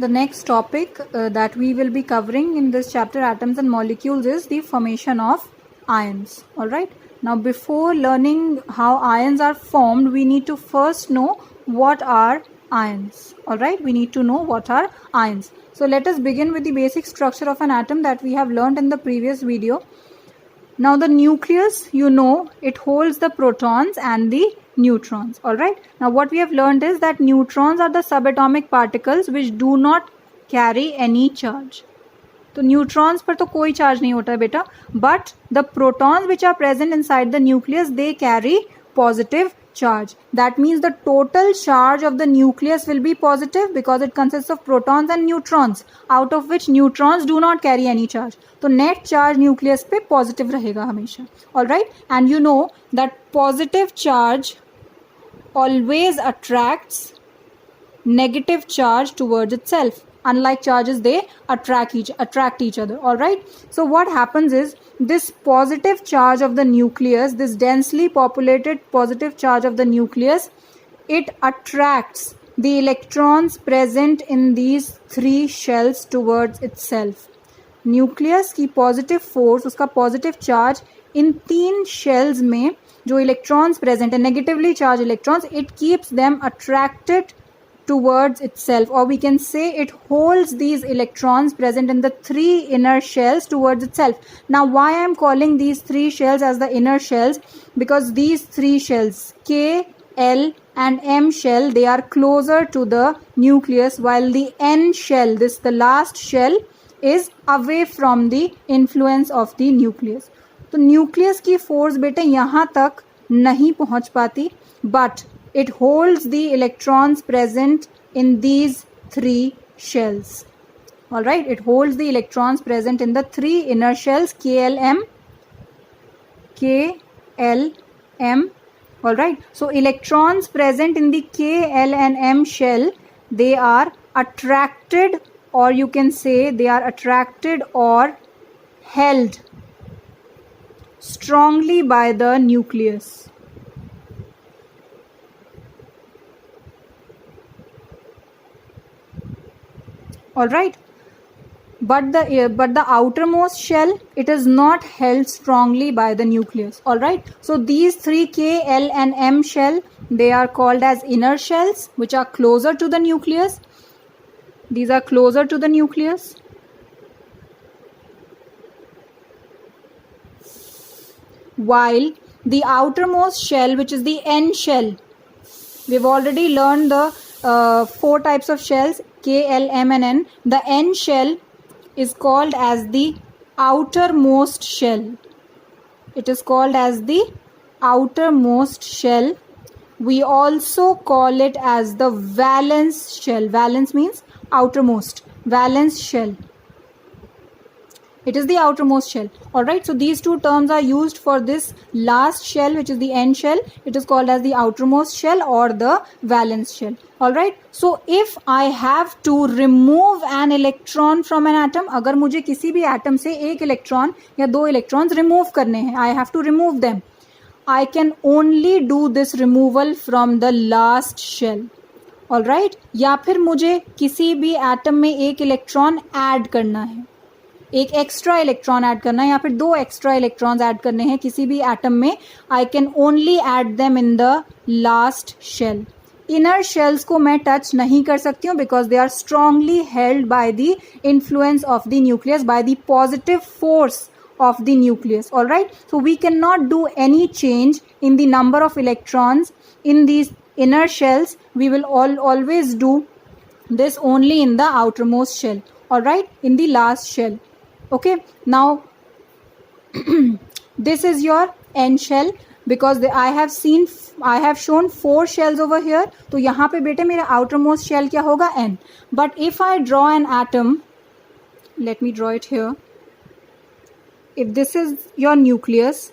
The next topic that we will be covering in this chapter, atoms and molecules, is the formation of ions. Alright. Now before learning how ions are formed, we need to first know what are ions. Alright. We need to know what are ions. So let us begin with the basic structure of an atom that we have learned in the previous video. Now the nucleus, you know, it holds the protons and the neutrons. Alright. Now what we have learned is that neutrons are the subatomic particles which do not carry any charge. तो neutrons पर तो कोई charge नहीं होता है बेटा, but the protons which are present inside the nucleus they carry positive charge. That means the total charge of the nucleus will be positive because it consists of protons and neutrons, out of which neutrons do not carry any charge. तो net charge nucleus पे positive रहेगा हमेशा. Alright, and you know that positive charge always attracts negative charge towards itself. Unlike charges, they attract each other. Alright, so what happens is this positive charge of the nucleus, this densely populated positive charge of the nucleus, it attracts the electrons present in these three shells towards itself. Nucleus की positive force, उसका positive charge in तीन shells में जो electrons present है, negatively charge electrons, it keeps them attracted towards itself, or we can say it holds these electrons present in the three inner shells towards itself. Now why I am calling these three shells as the inner shells? Because these three shells, K, L and M shell, they are closer to the nucleus, while the N shell, this the last shell, is away from the influence of the nucleus. तो nucleus की force बेटे यहाँ तक नहीं पहुँच पाती, but it holds the electrons present in these three shells. Alright, it holds the electrons present in the three inner shells, KLM, KLM. Alright, so electrons present in the K, L and M shell, they are attracted, or you can say they are attracted or held strongly by the nucleus. Alright, but the outermost shell, it is not held strongly by the nucleus. Alright, so these three K, L and M shell, they are called as inner shells, which are closer to the nucleus. These are closer to the nucleus. While the outermost shell, which is the N shell, we've already learned the four types of shells, K, L, M and N. The N shell is called as the outermost shell. It is called as the outermost shell. We also call it as the valence shell. Valence means outermost. Valence shell. It is the outermost shell. Alright, so these two terms are used for this last shell, which is the N shell. It is called as the outermost shell or the valence shell. Alright, so if I have to remove an electron from an atom, अगर मुझे किसी भी atom से एक electron या दो electrons remove करने हैं, I have to remove them. I can only do this removal from the last shell. Alright, या फिर मुझे किसी भी atom में एक electron add करना है, एक एक्स्ट्रा इलेक्ट्रॉन ऐड करना है या फिर दो एक्स्ट्रा इलेक्ट्रॉन्स ऐड करने हैं किसी भी एटम में, I can only add them in the last shell. Inner shells को मैं टच नहीं कर सकती हूँ because they are strongly held by the influence of the nucleus, by the positive force of the nucleus. Alright, so we cannot do any change in the number of electrons in these inner shells. We will always do this only in the outermost shell. Alright, in the last shell. Okay, now this is your N shell because I have shown four shells over here. तो यहाँ पे बेटे मेरा outermost shell क्या होगा? N. But if I draw an atom, let me draw it here. If this is your nucleus,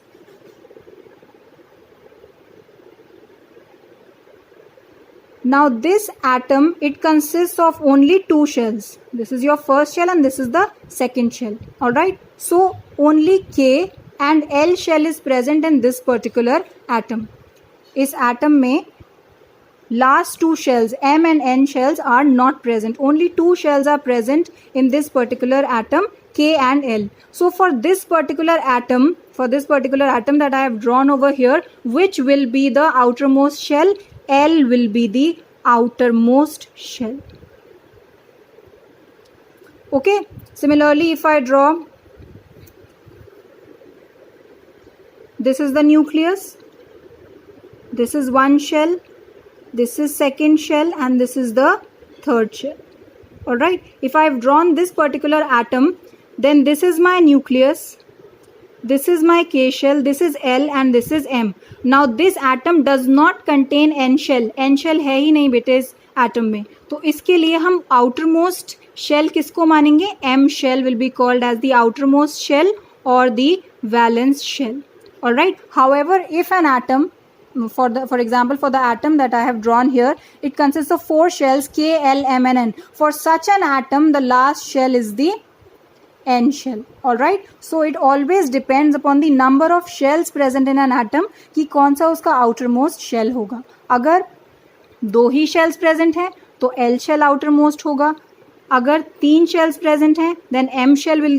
now this atom, it consists of only two shells. This is your first shell and this is the second shell. Alright, so only K and L shell is present in this particular atom. इस atom में last two shells, M and N shells, are not present. Only two shells are present in this particular atom, K and L. So for this particular atom that I have drawn over here, which will be the outermost shell? L will be the outermost shell. Okay. Similarly, if I draw, this is the nucleus, this is one shell, this is second shell, and this is the third shell. Alright, if I have drawn this particular atom, then this is my nucleus, this is my K shell, this is L, and this is M. Now this atom does not contain N shell. N shell है ही नहीं बेटे इस atom में, तो इसके लिए हम outermost shell किसको मानेंगे? M shell will be called as the outermost shell or the valence shell. Alright, however, if an atom, for example, for the atom that I have drawn here, it consists of four shells, K, L, M and N. For such an atom, the last shell is the N shell. Alright, so it always depends upon the number of shells present in an atom कि कौन सा उसका outermost shell होगा. अगर दो ही shells present हैं तो L shell outermost होगा. अगर तीन shells present हैं then M shell will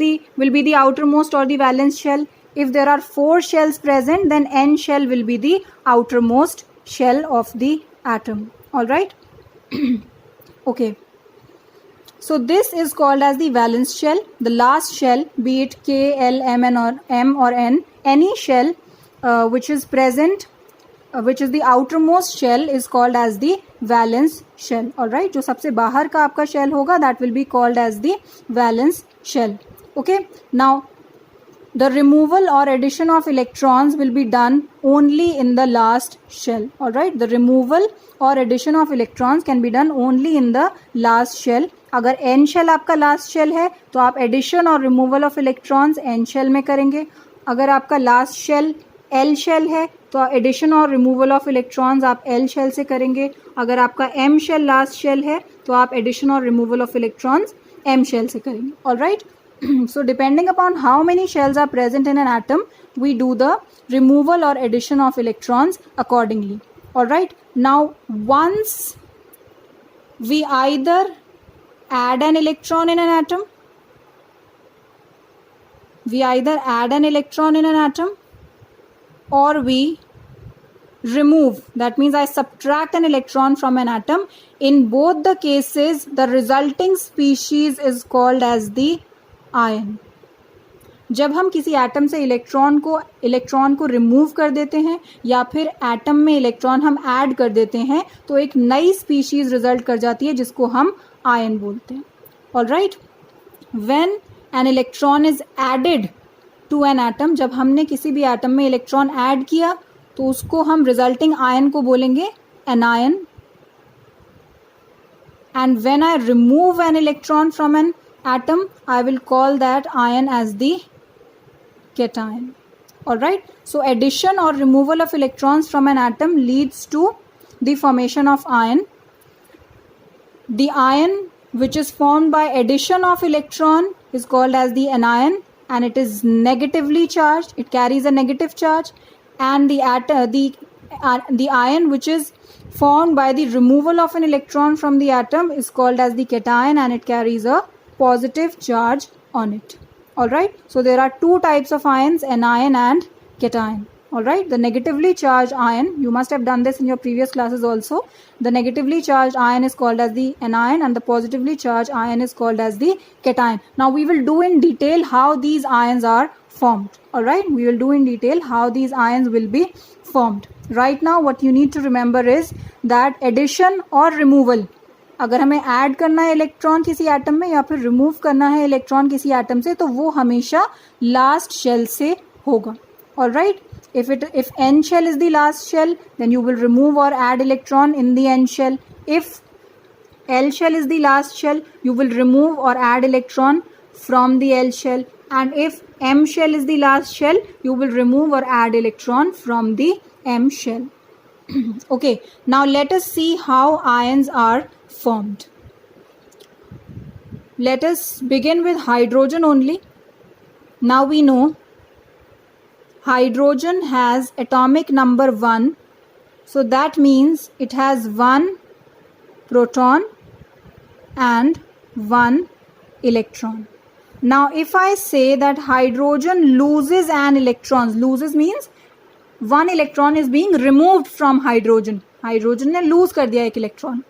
be the outermost or the valence shell. If there are four shells present, then N shell will be the outermost shell of the atom. Alright. Okay. So this is called as the valence shell. The last shell, be it K, L, M or N, any shell which is present, which is the outermost shell, is called as the valence shell. Alright. जो सबसे बाहर का आपका shell होगा, that will be called as the valence shell. Okay. Now, the removal or addition of electrons will be done only in the last shell. Alright, the removal or addition of electrons can be done only in the last shell. अगर N shell आपका last shell है तो आप addition और removal of electrons N shell में करेंगे. अगर आपका last shell L shell है तो addition और removal of electrons आप L shell से करेंगे. अगर आपका M shell last shell है तो आप addition और removal of electrons M shell से करेंगे. Alright. So depending upon how many shells are present in an atom, we do the removal or addition of electrons accordingly. Alright. Now once we either add an electron in an atom, or we remove, that means I subtract an electron from an atom. In both the cases, the resulting species is called as the ion. जब हम किसी atom से electron को remove कर देते हैं या फिर एटम में इलेक्ट्रॉन हम ऐड कर देते हैं तो एक नई स्पीशीज रिजल्ट कर जाती है जिसको हम आयन बोलते हैं. Alright, when an electron is added to an atom, जब हमने किसी भी एटम में इलेक्ट्रॉन ऐड किया तो उसको हम रिजल्टिंग आयन को बोलेंगे anion. And when I remove an electron from an atom, I will call that ion as the cation. Alright, so addition or removal of electrons from an atom leads to the formation of ion. The ion which is formed by addition of electron is called as the anion, and it is negatively charged. It carries a negative charge. And the ion which is formed by the removal of an electron from the atom is called as the cation, and it carries a positive charge on it. Alright, so there are two types of ions, anion and cation. Alright, the negatively charged ion, you must have done this in your previous classes also. The negatively charged ion is called as the anion and the positively charged ion is called as the cation. Now we will do in detail how these ions are formed. Alright, we will do in detail how these ions will be formed. Right now what you need to remember is that addition or removal, अगर हमें add करना है electron किसी atom में या फिर remove करना है इलेक्ट्रॉन किसी एटम से, तो वो हमेशा लास्ट शेल से होगा. Alright, if n shell is the last shell, then you will remove or add electron in the n shell. If L shell is the last shell, you will remove or add electron from the L shell. And if M shell is the last shell, you will remove or add electron from the M shell. Okay, now let us see how ions are formed. Let us begin with hydrogen only. Now we know hydrogen has atomic number 1 So that means it has 1 proton and 1 electron. Now if I say that hydrogen loses an electron, loses means 1 electron is being removed from hydrogen. Hydrogen ने lose कर दिया एक electron.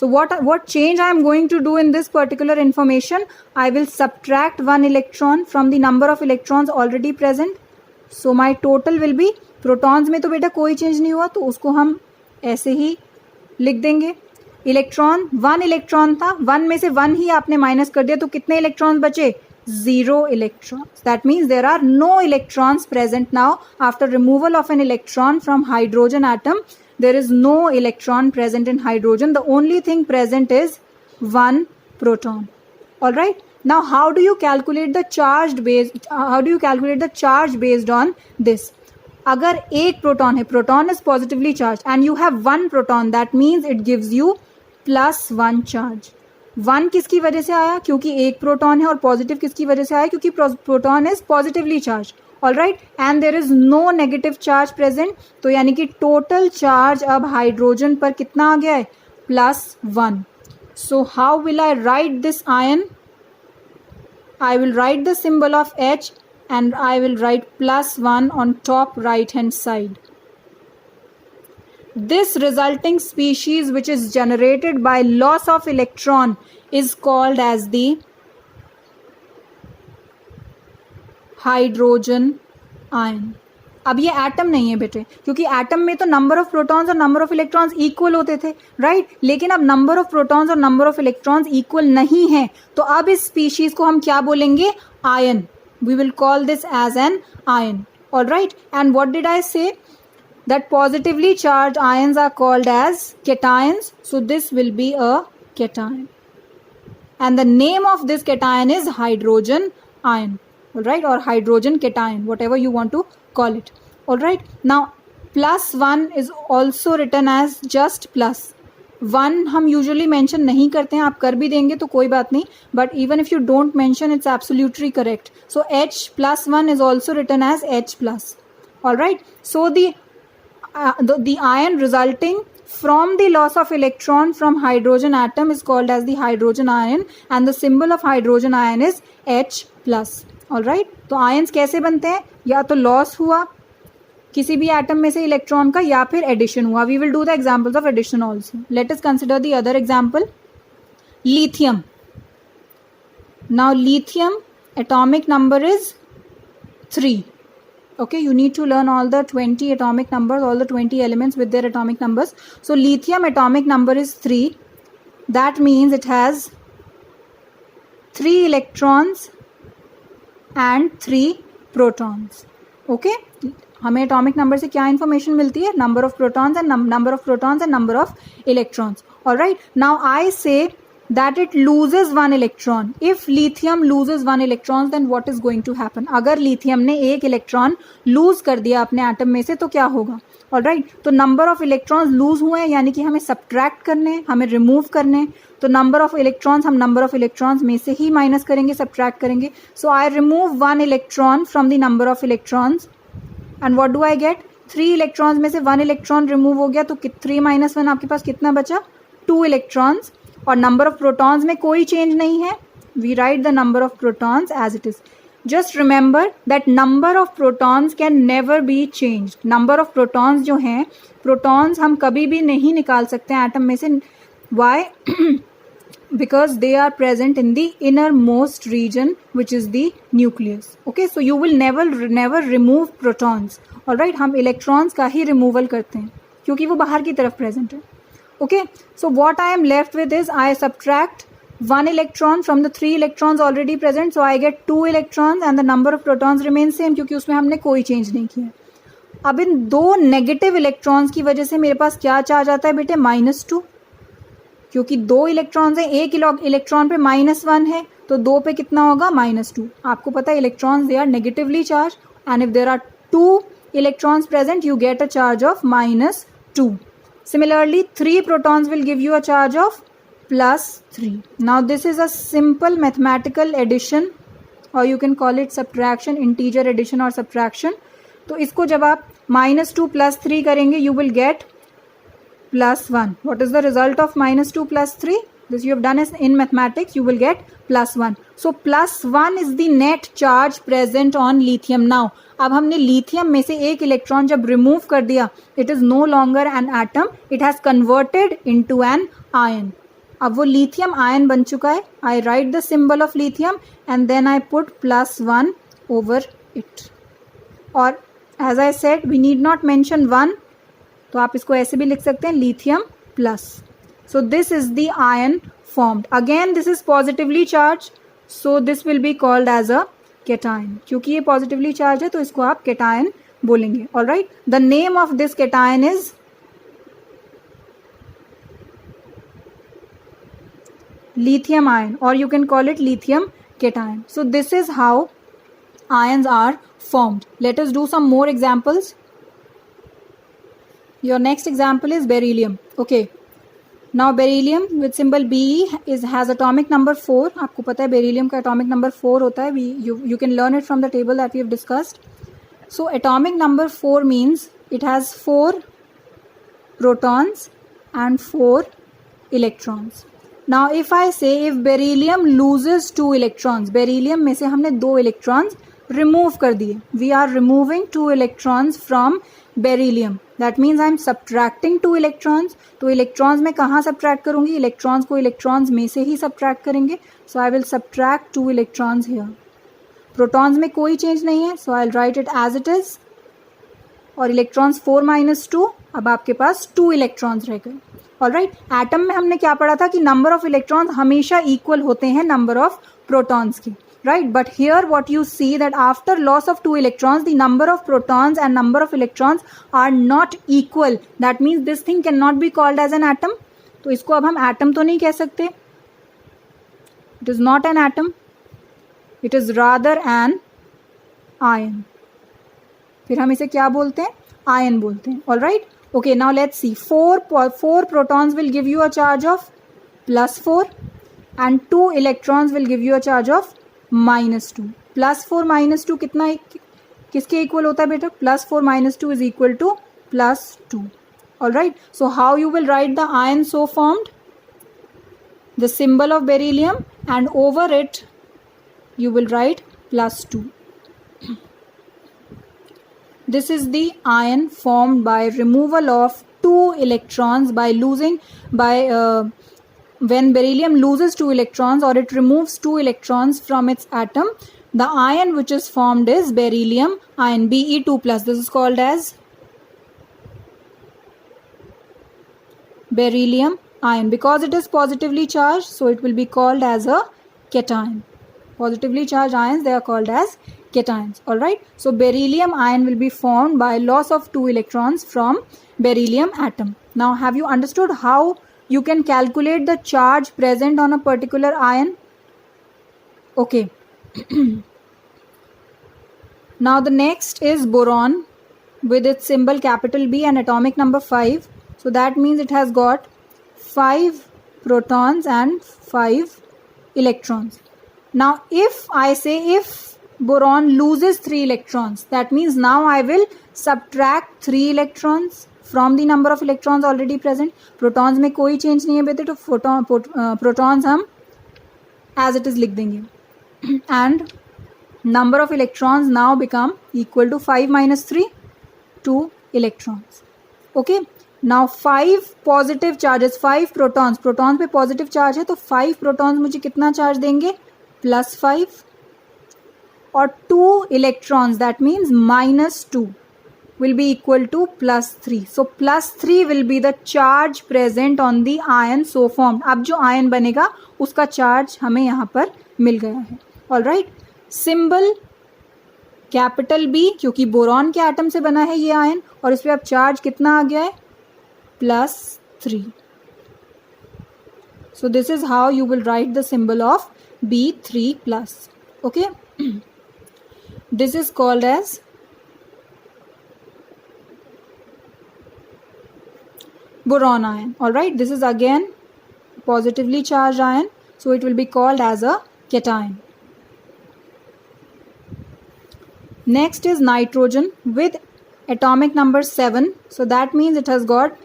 So what change I am going to do in this particular information? I will subtract 1 electron from the number of electrons already present. So my total will be, protons में तो बेटा कोई change नहीं हुआ, तो उसको हम ऐसे ही लिख देंगे. इलेक्ट्रॉन 1 इलेक्ट्रॉन था, 1 में से 1 ही आपने माइनस कर दिया, तो कितने इलेक्ट्रॉन्स बचे? 0 electrons. That means there are no electrons present now. After removal of an electron from hydrogen atom, there is no electron present in hydrogen. The only thing present is 1 proton. All right. Now how do you calculate the charge based on this? अगर एक proton है, proton is positively charge and you have 1 proton, that means it gives you +1 charge. 1 किसकी वजह से आया? क्योंकि एक proton है. और पॉजिटिव किसकी वजह से आया? क्योंकि proton is positively charge. All right. And there is no negative charge present. तो यानी कि टोटल चार्ज अब हाइड्रोजन पर कितना आ गया है? +1. So how will I right this ion? I will write the symbol of H and I will write +1 on top right hand side. This resulting species, which is generated by loss of electron, is called as the hydrogen ion. अब ये atom नहीं है बेटे, क्योंकि atom में तो number of protons और number of electrons equal होते थे, राइट. लेकिन अब नंबर ऑफ प्रोटॉन्स और नंबर ऑफ इलेक्ट्रॉन्स इक्वल नहीं है, तो अब इस स्पीशीज को हम क्या बोलेंगे? Ion. We will call this as an ion. All right. And what did I say? That positively charged ions are called as cations. So this will be a cation and the name of this cation is hydrogen ion. All right, or hydrogen cation, whatever you want to call it. All right. Now +1 is also written as just +1. हम usually mention नहीं करते हैं, आप कर भी देंगे तो कोई बात नहीं, but even if you don't mention, it's absolutely correct. So H +1 is also written as H+. All right. So the ion resulting from the loss of electron from hydrogen atom is called as the hydrogen ion and the symbol of hydrogen ion is H+. All right. तो ions कैसे बनते हैं? या तो loss हुआ किसी भी atom में से इलेक्ट्रॉन का, या फिर एडिशन हुआ. We will do the examples of addition also. Let us consider the other example. Lithium. Now lithium atomic number is 3. Okay, you need to learn all the 20 atomic numbers, all the 20 elements with their atomic numbers. So lithium atomic number is 3. That means it has 3 electrons and 3 protons. Okay, हमें atomic number से क्या information मिलती है? Number of protons and number of electrons. All right. Now I say that it loses 1 electron. If lithium loses 1 electron, then what is going to happen? अगर lithium ने एक electron lose कर दिया अपने atom में से, तो क्या होगा? All right. तो number of electrons lose हुए हैं, यानी कि हमें subtract करने हैं, हमें remove करने हैं. तो number of electrons हम number of electrons में से ही minus करेंगे, subtract करेंगे. So I remove 1 electron from the number of electrons and what do I get? 3 electrons में से 1 electron remove हो गया, तो 3 minus 1 आपके पास कितना बचा? 2 electrons. और नंबर ऑफ प्रोटॉन्स में कोई चेंज नहीं है. We write the number of protons as it is. Just remember that number of protons can never be change. Number of protons जो हैं, प्रोटॉन्स हम कभी भी नहीं निकाल सकते हैं एटम में से. Why? Because they are present in the inner most region which is the nucleus. Okay, so you will never remove protons. All right. हम इलेक्ट्रॉन्स का ही रिमूवल करते हैं क्योंकि वो बाहर की तरफ प्रेजेंट है. Okay, so what I am left with is I subtract 1 electron from the 3 electrons already present, so I get 2 electrons and the number of protons remains same क्योंकि उसमें हमने कोई change नहीं किया. अब इन 2 नेगेटिव इलेक्ट्रॉन्स की वजह से मेरे पास क्या चार्ज आता है बेटे? -2. क्योंकि 2 इलेक्ट्रॉन्स हैं, एक इलेक्ट्रॉन पे -1 है, तो 2 पे कितना होगा? -2. आपको पता है electrons they are negatively charge and if there are 2 electrons present you get a charge of -2. Similarly, 3 protons will give you a charge of +3. Now this is a simple mathematical addition or you can call it subtraction, integer addition or subtraction. तो इसको जब आप -2 + 3 करेंगे you will get plus 1. What is the result of minus 2 plus 3? This you have done as in mathematics, you will get plus 1. So plus 1 is the net charge present on lithium. Now अब हमने lithium में से एक electron जब remove कर दिया, it is no longer an atom, it has converted into an ion. अब वो lithium ion बन चुका है. I write the symbol of lithium and then I put plus 1 over it. और as I said, we need not mention 1, तो आप इसको ऐसे भी लिख सकते हैं, lithium plus. So this is the ion formed. Again this is positively charged, so this will be called as a cation. क्योंकि ये positively charged है तो इसको आप cation बोलेंगे. Alright. The name of this cation is lithium ion, or you can call it lithium cation. So this is how ions are formed. Let us do some more examples. Your next example is beryllium. Okay. Now beryllium with symbol Be has atomic number 4. आपको पता है beryllium का atomic number 4 होता है. You can learn it from the table that we have discussed. So atomic number 4 means it has 4 protons and 4 electrons. Now if I say if beryllium loses 2 electrons, beryllium में से हमने 2 electrons remove कर दिए. We are removing 2 electrons from beryllium. That means I am subtracting 2 electrons. तो electrons में कहाँ subtract करूँगी? Electrons को electrons में से ही subtract करेंगे. So I will subtract 2 electrons here. Protons में कोई change नहीं है. So I'll write it as it is. और electrons 4 minus 2. अब आपके पास 2 electrons रह गए. Alright. Atom में हमने क्या पढ़ा था कि number of electrons हमेशा equal होते हैं number of protons की. Right, but here what you see that after loss of 2 electrons, the number of protons and number of electrons are not equal. That means this thing cannot be called as an atom. तो इसको अब हम atom तो नहीं कह सकते. It is not an atom. It is rather an ion. फिर हम इसे क्या बोलते हैं? Ion बोलते हैं. All right. Okay. Now let's see. 4 protons will give you a charge of plus 4, and 2 electrons will give you a charge of minus 2. Plus 4 minus 2 कितना किसके इक्वल होता है बेटा? Plus 4 minus 2 is equal to plus 2. Alright. So how you will write the ion so formed? The symbol of beryllium, and over it you will write plus 2. This is the ion formed by removal of 2 electrons when beryllium loses 2 electrons or it removes 2 electrons from its atom, the ion which is formed is beryllium ion, Be2+. This is called as beryllium ion. Because it is positively charged, so it will be called as a cation. Positively charged ions, they are called as cations. Alright. So beryllium ion will be formed by loss of 2 electrons from beryllium atom. Now have you understood how you can calculate the charge present on a particular ion? Okay. Now the next is boron with its symbol capital B and atomic number 5. So that means it has got 5 protons and 5 electrons. Now if I say if boron loses 3 electrons, that means now I will subtract 3 electrons from the number of electrons already present. Protons में कोई change नहीं है बेटे, तो protons हम as it is लिख देंगे. And number of electrons now become equal to 5 minus 3, 2 electrons. Okay. Now 5 positive charges, 5 protons. Protons पे positive charge है, तो 5 protons मुझे कितना charge देंगे? Plus 5. और 2 electrons, that means minus 2. Will be equal to plus 3. So plus 3 will be the charge present on the ion so formed. अब जो ion बनेगा उसका charge हमें यहाँ पर मिल गया है. Alright. Symbol capital B, क्योंकि बोरॉन के एटम से बना है ये आयन, और इस पर अब चार्ज कितना आ गया है? plus 3. So this is how you will write the symbol of B3+. Okay. This is called as boron ion. Alright, this is again positively charged ion, so it will be called as a cation. Next is nitrogen with atomic number 7. So that means it has got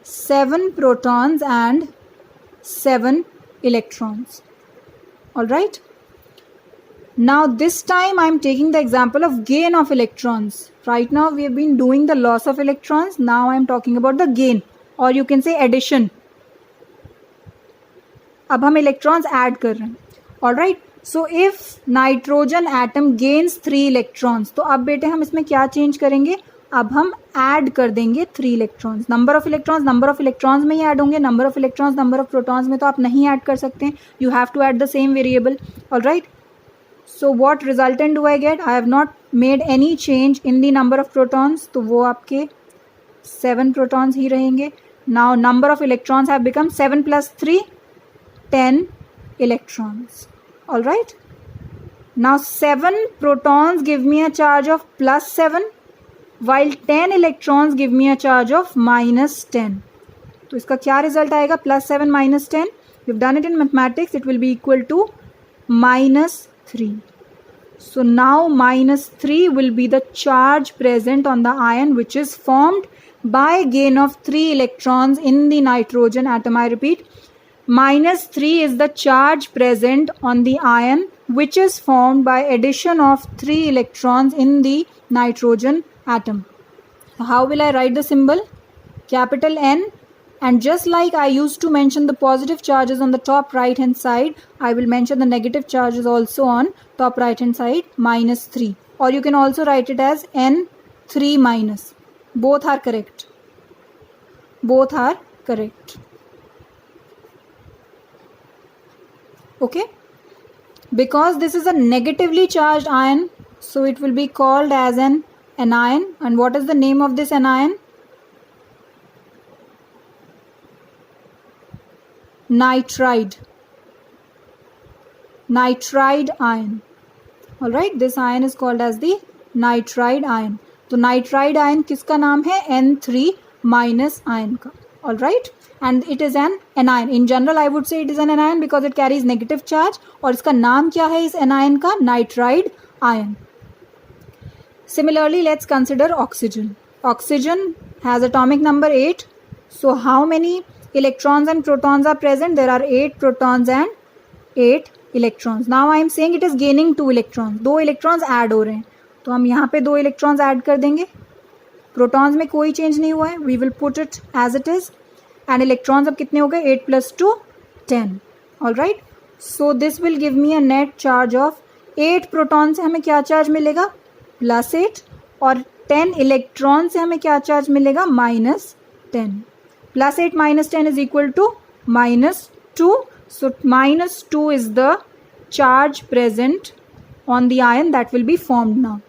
7 protons and 7 electrons. All right. Now this time I am taking the example of gain of electrons. Right now we have been doing the loss of electrons. Now I am talking about the gain, or you can say addition. अब हम electrons add कर रहे हैं. All right. So if nitrogen atom gains 3 electrons, तो अब बेटे हम इसमें क्या change करेंगे? अब हम add कर देंगे 3 electrons. number of electrons में ही add होंगे. number of electrons number of protons में तो आप नहीं add कर सकते हैं. You have to add the same variable. All right. So what resultant do I get? I have not made any change in the number of protons. तो वो आपके 7 protons ही रहेंगे. Now number of electrons have become 7 plus 3, 10 electrons. All right. Now 7 protons give me a charge of plus 7, while 10 electrons give me a charge of minus 10. तो इसका क्या result आएगा? plus 7 minus 10. We've done it in mathematics. It will be equal to minus 3. So now minus 3 will be the charge present on the ion which is formed by gain of 3 electrons in the nitrogen atom. I repeat, minus 3 is the charge present on the ion which is formed by addition of 3 electrons in the nitrogen atom. How will I write the symbol? Capital N. And just like I used to mention the positive charges on the top right hand side, I will mention the negative charges also on top right hand side, minus 3. Or you can also write it as N3 minus. Both are correct. Both are correct. Okay. Because this is a negatively charged ion, so it will be called as an anion. And what is the name of this anion? Nitride. Nitride ion. All right, this ion is called as the nitride ion. तो nitride ion किसका नाम है? N3 minus ion का. All right, and it is an anion. In general, I would say it is an anion because it carries negative charge. और इसका नाम क्या है इस anion का? Nitride ion. Similarly, let's consider oxygen. Oxygen has atomic number 8. So how many electrons and protons are present? There are 8 protons and 8 electrons. Now I am saying it is gaining 2 electrons. 2 electrons add हो रहे हैं, तो हम यहाँ पे 2 electrons add कर देंगे. Protons में कोई change नहीं हुआ है. We will put it as it is. And electrons अब कितने हो गए? 8 plus 2, 10. All right. So this will give me a net charge of 8 protons से हमें क्या charge मिलेगा? Plus 8. और 10 electrons से हमें क्या charge मिलेगा? Minus 10. Plus 8 minus 10 is equal to minus 2. So minus 2 is the charge present on the ion that will be formed now.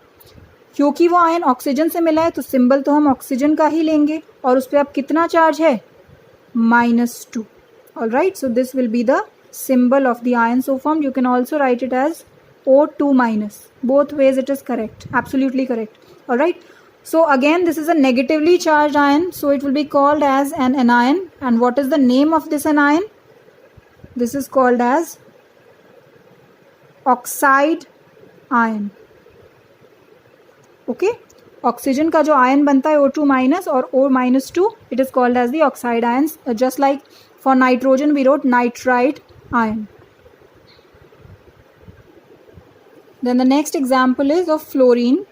क्योंकि वो आयन ऑक्सीजन से मिला है तो सिंबल तो हम ऑक्सीजन का ही लेंगे. और उस पर अब कितना चार्ज है? -2. All right. So this will be the symbol of the ion so formed. You can also write it as O2 minus. Both ways it is correct. Absolutely correct. All right. So again, this is a negatively charged ion, so it will be called as an anion. And what is the name of this anion? This is called as oxide ion. Okay. Oxygen का जो ion बनता है O2 minus और O minus 2, it is called as the oxide ions. Just like for nitrogen, we wrote nitride ion. Then the next example is of fluorine.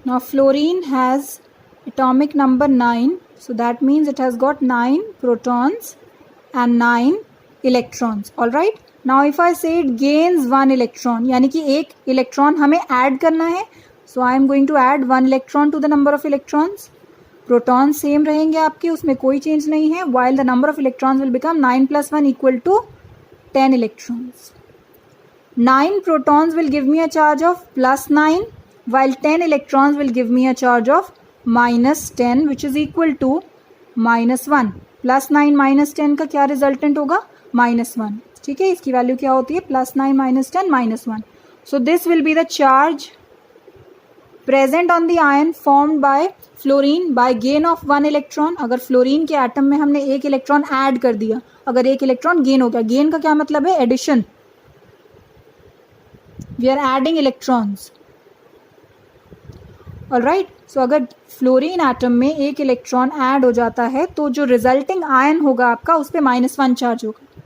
Now fluorine has atomic number 9, so that means it has got 9 protons and 9 electrons. All right. Now if I say it gains 1 electron, यानी कि एक electron हमें add करना है, so I am going to add 1 electron to the number of electrons. Protons same रहेंगे आपके, उसमें कोई change नहीं है, while the number of electrons will become 9 plus 1 equal to 10 electrons. 9 protons will give me a charge of plus 9. While 10 electrons will give me a charge of minus 10, which is equal to minus 1. Plus 9 minus 10 का क्या resultant होगा? minus 1. ठीक है, इसकी value क्या होती है? plus 9 minus 10 minus 1. So this will be the charge present on the ion formed by fluorine by gain of 1 electron. अगर फ्लोरीन के एटम में हमने एक इलेक्ट्रॉन ऐड कर दिया, अगर एक इलेक्ट्रॉन गेन हो गया, गेन का क्या मतलब है? Addition. We are adding electrons. Alright. So अगर फ्लोरीन एटम में एक इलेक्ट्रॉन ऐड हो जाता है तो जो रिजल्टिंग आयन होगा आपका उस पर -1 चार्ज होगा.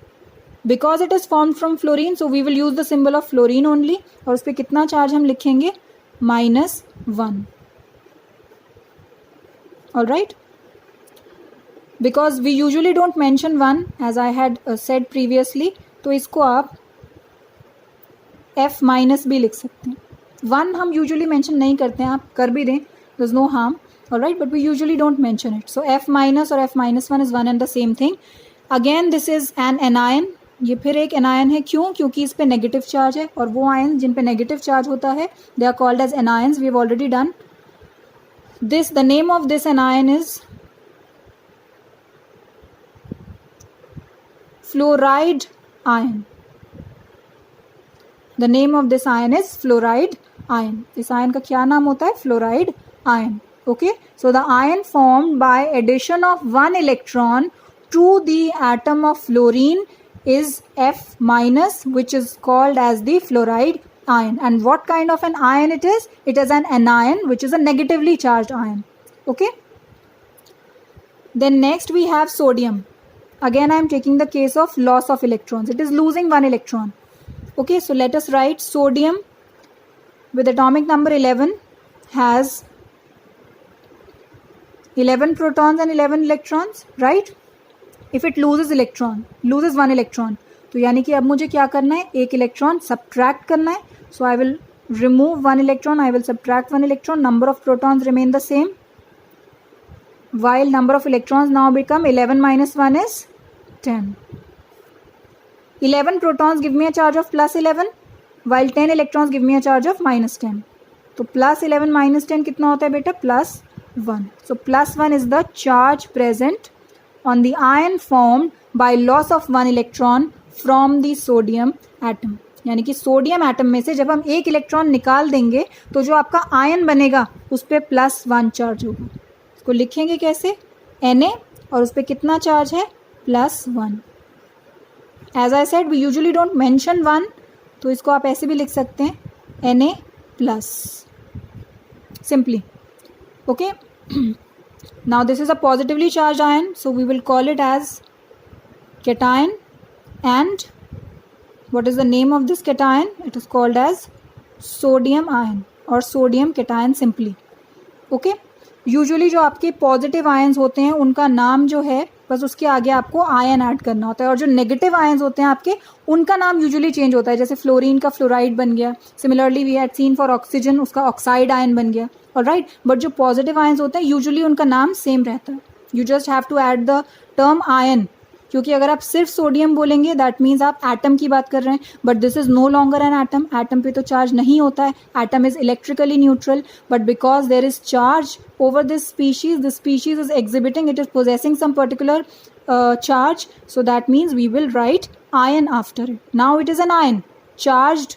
Because it is form from fluorine so we will use the symbol of fluorine only. और उस पर कितना चार्ज हम लिखेंगे? -1. Alright. Because we usually don't mention 1 as I had said previously. तो इसको आप F- भी लिख सकते हैं. 1 हम यूजुअली मेंशन नहीं करते हैं, आप कर भी दें, there is no harm. Alright, but we usually don't mention it. So F- और F-1 is one and the same thing. Again this is an anion. ये फिर एक एनायन है. क्यों? क्योंकि इस पे नेगेटिव चार्ज है और वो आयन जिन पे नेगेटिव चार्ज होता है they are called as anions. We have already done this. The name of this anion is fluoride ion. The name of this ion is fluoride ion. इस ion का क्या नाम होता है? Fluoride ion. Okay, so the ion formed by addition of one electron to the atom of fluorine is F-, which is called as the fluoride ion. And what kind of an ion it is? It is an anion, which is a negatively charged ion. Okay, then next we have sodium. Again I am taking the case of loss of electrons. It is losing one electron. Okay, so let us write sodium with atomic number 11 has 11 protons and 11 electrons, right? If it loses one electron, तो यानी कि अब मुझे क्या करना है? एक electron subtract करना है. So I will remove one electron, I will subtract one electron. Number of protons remain the same, while number of electrons now become 11 minus 1 is 10. 11 protons give me a charge of +11, while 10 electrons give me a charge of -10. तो +11 -10 कितना होता है बेटा? +1. So +1 is the charge present on the ion formed by loss of one electron from the sodium atom. यानी कि sodium atom में से जब हम एक इलेक्ट्रॉन निकाल देंगे तो जो आपका आयन बनेगा उस पर +1 चार्ज होगा. इसको लिखेंगे कैसे? Na, और उस पर कितना चार्ज है? +1. As I said we usually don't mention 1, तो इसको आप ऐसे भी लिख सकते हैं Na+, simply. Okay, now this is a positively charged ion, so we will call it as cation. And what is the name of this cation? It is called as sodium ion or sodium cation simply. Okay, usually जो आपके positive ions होते हैं उनका नाम जो है बस उसके आगे आपको आयन ऐड करना होता है, और जो नेगेटिव आयन्स होते हैं आपके उनका नाम यूजुअली चेंज होता है. जैसे फ्लोरीन का फ्लोराइड बन गया. Similarly we had seen for oxygen, उसका ऑक्साइड आयन बन गया. ऑलराइट, बट जो पॉजिटिव आयन्स होते हैं यूजुअली उनका नाम सेम रहता है. You just have to add the term ion, क्योंकि अगर आप सिर्फ सोडियम बोलेंगे दैट मीन्स आप एटम की बात कर रहे हैं. But this is no longer an atom. Atom पे तो चार्ज नहीं होता है. Atom is electrically neutral, but because there is charge over this species is exhibiting, it is possessing some particular charge, so that means we will write ion after it. Now it is an ion, charged.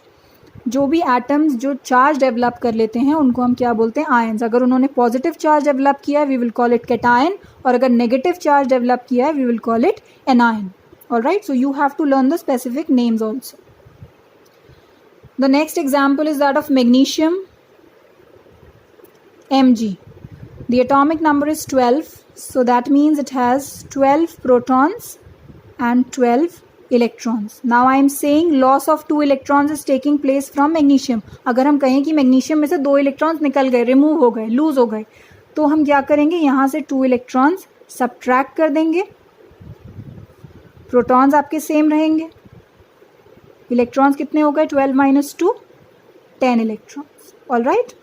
जो भी atoms जो charge develop कर लेते हैं उनको हम क्या बोलते हैं? आयन्स. अगर उन्होंने पॉजिटिव चार्ज डेवलप किया है we will call it cation, और अगर नेगेटिव चार्ज डेवलप किया है we will call it anion. Alright, so you have to learn the specific names also. The next example is that of magnesium, Mg. The atomic number is 12, so that means it has 12 protons and 12 electrons. Now I am saying loss of 2 electrons is taking place from magnesium. अगर हम कहें कि magnesium में से 2 electrons निकल गए, remove हो गए, लूज हो गए, तो हम क्या करेंगे? यहाँ से 2 इलेक्ट्रॉन्स सब्ट्रैक्ट कर देंगे. प्रोटॉन्स आपके सेम रहेंगे. इलेक्ट्रॉन्स कितने हो गए? 12 - 2, 10 electrons. Alright,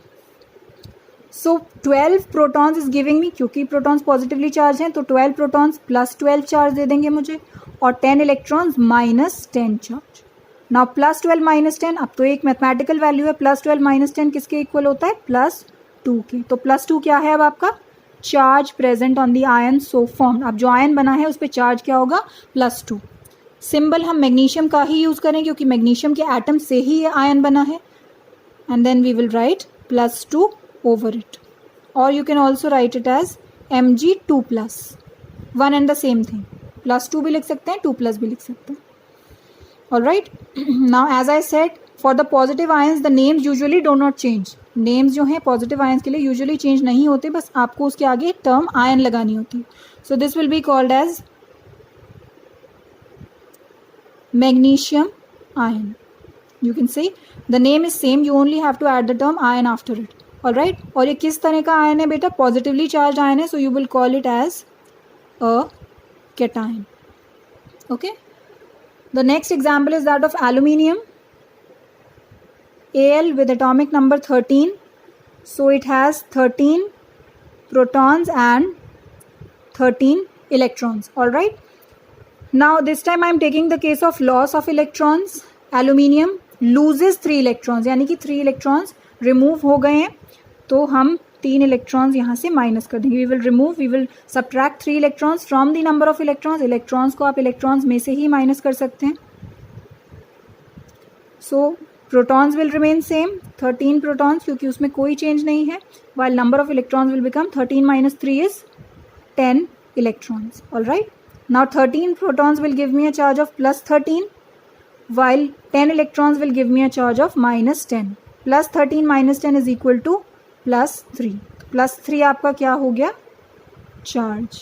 so 12 protons is giving me, क्योंकि प्रोटॉन्स पॉजिटिवली चार्ज हैं तो 12 प्रोटॉन्स +12 चार्ज दे देंगे मुझे, और 10 इलेक्ट्रॉन्स -10 चार्ज. नाउ +12 - 10, अब तो एक मैथमेटिकल वैल्यू है. +12 - 10 किसके इक्वल होता है? +2 के. तो +2 क्या है अब आपका? Charge present on the ion so formed. अब जो आयन बना है उस पर चार्ज क्या होगा? +2. सिंबल हम मैग्नीशियम का ही यूज करें क्योंकि मैग्नीशियम के एटम से ही ये आयन बना है. And then we will write +2 over it, or you can also write it as Mg2+, one and the same thing. +2 भी लिख सकते हैं, 2+ भी लिख सकते हैं. All right, now as I said, for the positive ions the names usually do not change. Names जो हैं पॉजिटिव आयंस के लिए यूजुअली चेंज नहीं होते, बस आपको उसके आगे टर्म आयन लगानी होती है. So this will be called as magnesium ion. You can say the name is same, you only have to add the term ion after it. All right. और ये किस तरह का आयन है बेटा? पॉजिटिवली चार्ज आयन है, so you will call it as a cation. Okay. The next example is that of aluminium. Al with atomic number 13. So it has 13 protons and 13 electrons. All right. Now this time I am taking the case of loss of electrons. Aluminium loses 3 electrons, यानी कि 3 electrons remove हो गए हैं, तो हम 3 electrons यहाँ से minus कर देंगे. we will subtract 3 electrons from the number of electrons. electrons को आप electrons में से ही माइनस कर सकते हैं. So protons will remain same, 13 protons, क्योंकि उसमें कोई change नहीं है, while number of electrons will become 13 minus 3 is 10 electrons. All right. Now 13 protons will give me a charge of plus 13, while 10 electrons will give me a charge of minus 10. Plus 13 minus 10 is equal to plus 3. Plus 3 आपका क्या हो गया? Charge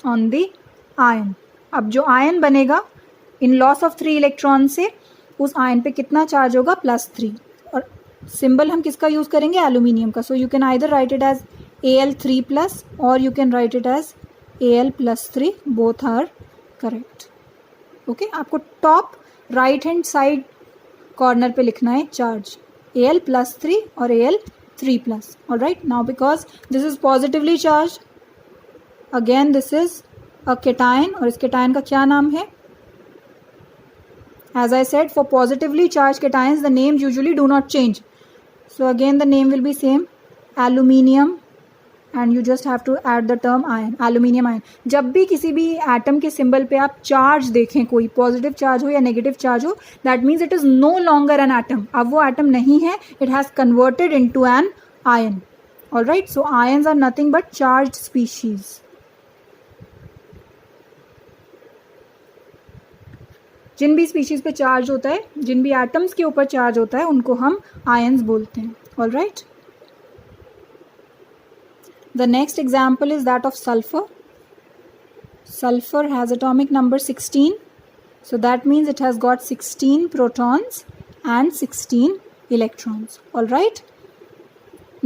on the ion. अब जो ion बनेगा in loss of 3 electrons से, उस ion पे कितना charge होगा? plus 3. और symbol हम किसका यूज़ करेंगे? एल्यूमिनियम का. So you can either write it as Al3 plus or you can write it as Al plus 3, both are correct. Okay, आपको top right hand side corner पे लिखना है चार्ज Al plus 3 और Al 3 plus. All right, now because this is positively charged, again this is a cation, और इस cation का क्या नाम है? As I said, for positively charged cations the names usually do not change. So again the name will be same, aluminium, and you just have to add the term ion, aluminium ion. जब भी किसी भी atom के symbol पे आप charge देखें, कोई positive charge हो या नेगेटिव चार्ज हो, that means it is no longer an atom. अब वो एटम नहीं है, it has converted into an ion. All right. So ions are nothing but charged species. जिन भी स्पीशीज पे चार्ज होता है, जिन भी एटम्स के ऊपर चार्ज होता है, उनको हम आयन्स बोलते हैं. All right. The next example is that of sulfur. Sulfur has atomic number 16. So that means it has got 16 protons and 16 electrons. All right.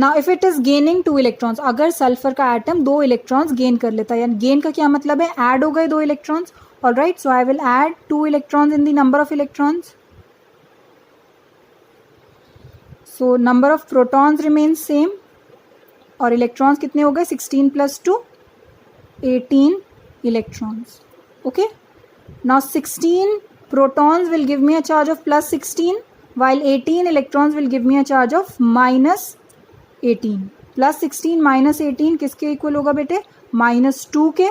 Now if it is gaining 2 electrons, अगर sulfur का atom 2 electrons gain कर लेता है, यानी gain का क्या मतलब है? add हो गए 2 electrons. All right. So I will add 2 electrons in the number of electrons. So number of protons remains same. और इलेक्ट्रॉन्स कितने हो गए? 16 plus 2 18 electrons. Okay. Now 16 protons will give me a charge of plus 16, while 18 electrons will give me a charge of minus 18. Plus 16 minus 18 किसके equal होगा बेटे? -2 के.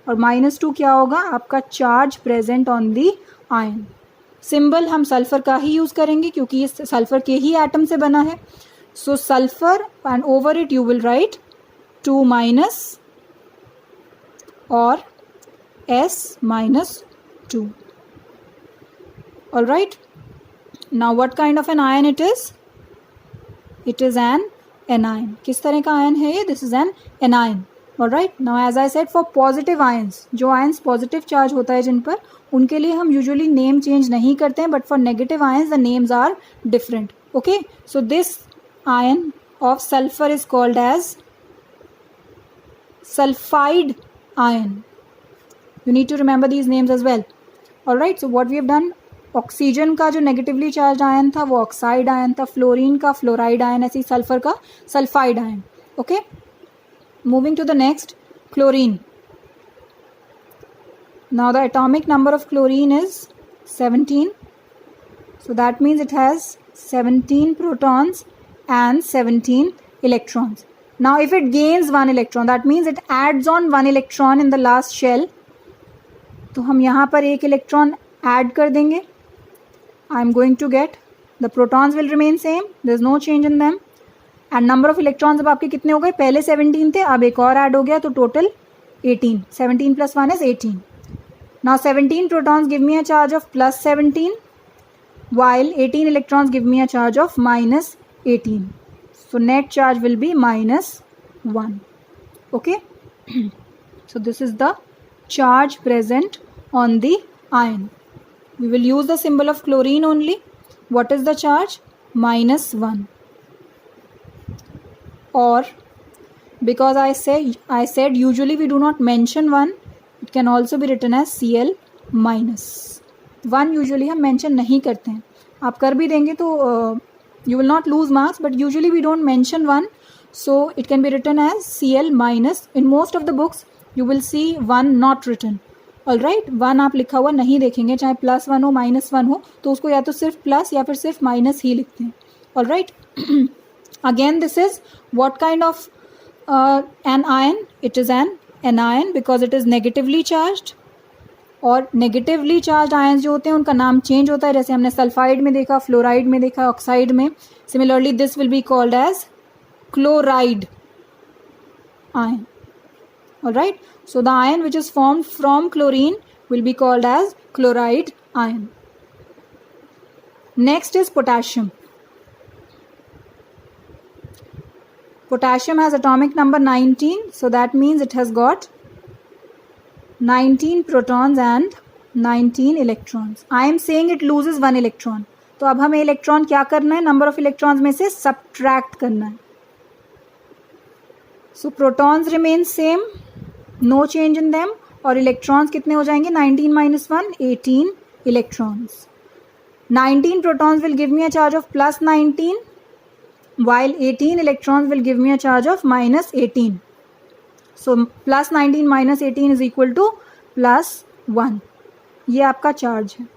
और -2 क्या होगा? आपका charge present on the ion. Symbol हम सल्फर का ही यूज करेंगे क्योंकि ये सल्फर के ही एटम से बना है. So sulfur, and over it you will write 2 minus or S minus 2. All right. Now what kind of an ion it is? It is an anion. किस तरह का आयन है ये? This is an anion. All right. Now as I said, for positive ions, जो ions positive charge होता है जिन पर, उनके लिए हम usually name change नहीं करते हैं, but for negative ions the names are different. Okay. So this ion of sulfur is called as sulfide ion. You need to remember these names as well. All right. So what we have done, oxygen का जो negatively charge ion था वो oxide ion था, fluorine का fluoride ion, ऐसे ही sulphur का sulphide ion. Okay. Moving to the next, chlorine. Now the atomic number of chlorine is 17. So that means it has 17 protons and 17 electrons. Now if it gains 1 electron, that means it adds on 1 electron in the last shell. तो हम यहाँ पर एक electron add कर देंगे. I am going to get, the protons will remain same, there is no change in them. And number of electrons अब आपके कितने हो गए? पहले 17 थे, अब एक और ऐड हो गया तो total 18. 17 plus 1 is 18. Now 17 protons give me a charge of plus 17, while 18 electrons give me a charge of minus 18. So net charge will be -1. Okay. So this is the charge present on the ion. We will use the symbol of chlorine only. What is the charge? -1. Or because I said usually we do not mention 1, it can also be written as Cl-. 1 usually हम mention नहीं करते हैं. आप कर भी देंगे तो you will not lose marks, but usually we don't mention 1, so it can be written as Cl-. In most of the books you will see 1 not written. All right, 1 आप लिखा हुआ नहीं देखेंगे, चाहे +1 हो -1 हो, तो उसको या तो सिर्फ प्लस या फिर सिर्फ माइनस ही लिखते हैं. All right. Again this is what kind of an ion? It is an anion because it is negatively charged. और नेगेटिवली चार्ज आयन्स जो होते हैं उनका नाम चेंज होता है, जैसे हमने सल्फाइड में देखा, फ्लोराइड में देखा, ऑक्साइड में. Similarly this will be called as chloride ion. All right, so the ion which is formed from chlorine will be called as chloride ion. Next is potassium. Potassium has atomic number 19, so that means it has got 19 protons and 19 electrons. I am saying it loses 1 electron. तो अब हमें electron क्या करना है? Number of electrons में से subtract करना है. So protons remain same, no change in them, और इलेक्ट्रॉन्स कितने हो जाएंगे? 19 - 1, 18 electrons. 19 protons will give me a charge of +19, while 18 electrons will give me a charge of -18. So +19 - 18 is equal to +1. ये आपका चार्ज है.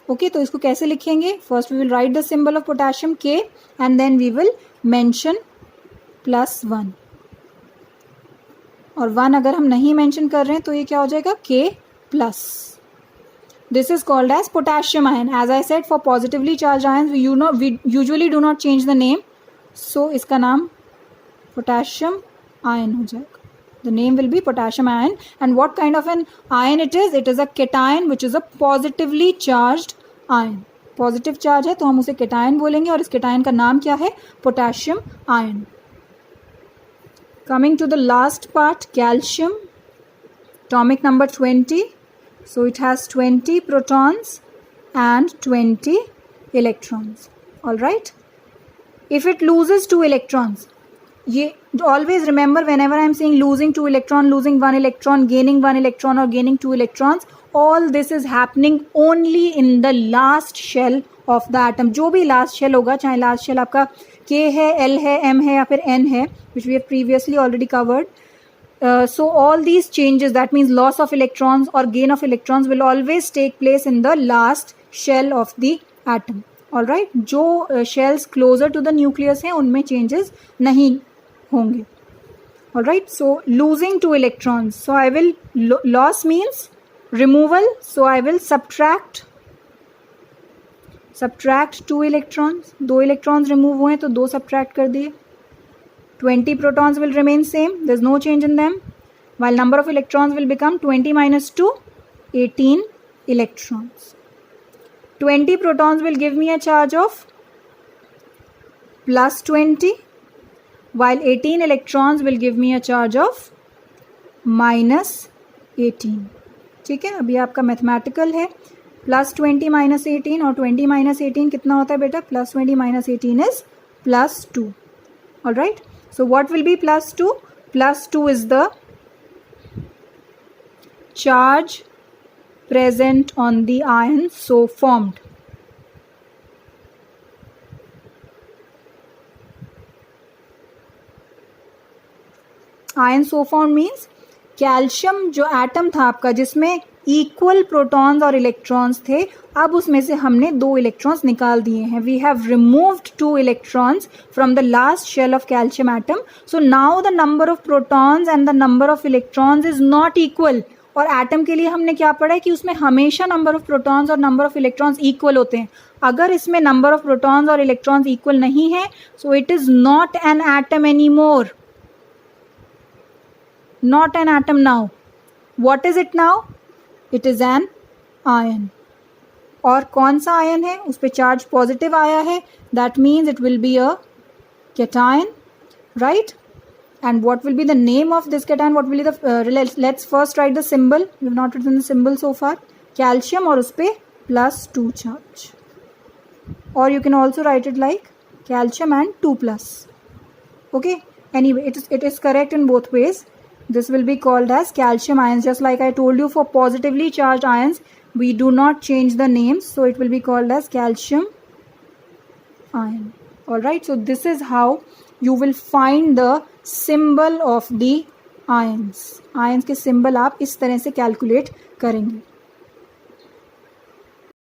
Okay, तो इसको कैसे लिखेंगे? First we will write the symbol of potassium K and then we will mention +1. और 1 अगर हम नहीं मेंशन कर रहे हैं तो ये क्या हो जाएगा? K+. This is called as potassium ion. As I said, for positively charged ion we usually do not change the name, so इसका नाम पोटेशियम आयन हो जाएगा. The name will be potassium ion. And what kind of an ion it is? It is a cation which is a positively charged ion. Positive charge है तो हम उसे cation बोलेंगे, और इस केटायन का नाम क्या है? Potassium ion. Coming to the last part, calcium, atomic number 20. So it has 20 protons and 20 electrons. All right. If it loses 2 electrons, always remember whenever I am saying losing 2 electron, losing 1 electron, gaining 1 electron or gaining 2 electrons, all this is happening only in the last shell of the atom. जो भी last shell होगा, चाहे last shell आपका K है, L है, M है या फिर N है, which we have previously already covered. So all these changes, that means loss of electrons or gain of electrons, will always take place in the last shell of the atom. All right, जो shells closer to the nucleus हैं उनमें changes नहीं होंगे. All right, so losing 2 electrons. So I will loss means removal. So I will subtract 2 electrons. 2 electrons remove हुए तो 2 subtract कर दिए. 20 protons will remain same. There is no change in them. While number of electrons will become 20 - 2, 18 electrons. 20 protons will give me a charge of +20, while 18 electrons will give me a charge of -18. ठीक है, अभी आपका mathematical है. +20 - 18 और 20 - 18 कितना होता है बेटा? +20 - 18 is +2. All right. So what will be +2? +2 is the charge present on the ion so formed. Ion so formed means calcium जो एटम था आपका जिसमें इक्वल प्रोटॉन्स और इलेक्ट्रॉन्स थे, अब उसमें से हमने 2 इलेक्ट्रॉन्स निकाल दिए हैं. We have removed 2 electrons from the last shell of calcium atom. So now the number of protons and the number of electrons is not equal. और एटम के लिए हमने क्या पढ़ा है कि उसमें हमेशा नंबर ऑफ प्रोटॉन्स और नंबर ऑफ इलेक्ट्रॉन्स इक्वल होते हैं. अगर इसमें नंबर ऑफ प्रोटॉन्स और इलेक्ट्रॉन्स इक्वल नहीं है, so it is not an atom any more. Not an atom now. What is it now? It is an ion. और कौन सा आयन है, उस पर चार्ज पॉजिटिव आया है, that means it will be a cation, right? And what will be the name of this cation? What will be the let's first write the symbol. We have not written the symbol so far. Calcium और उस पे +2 charge. Or you can also write it like calcium and 2+. Okay. Anyway, it is correct in both ways. This will be called as calcium ions. Just like I told you, for positively charged ions, we do not change the names, so it will be called as calcium ion. Alright, so this is how you will find the symbol of the ions. Ions के symbol आप इस तरह से calculate करेंगे.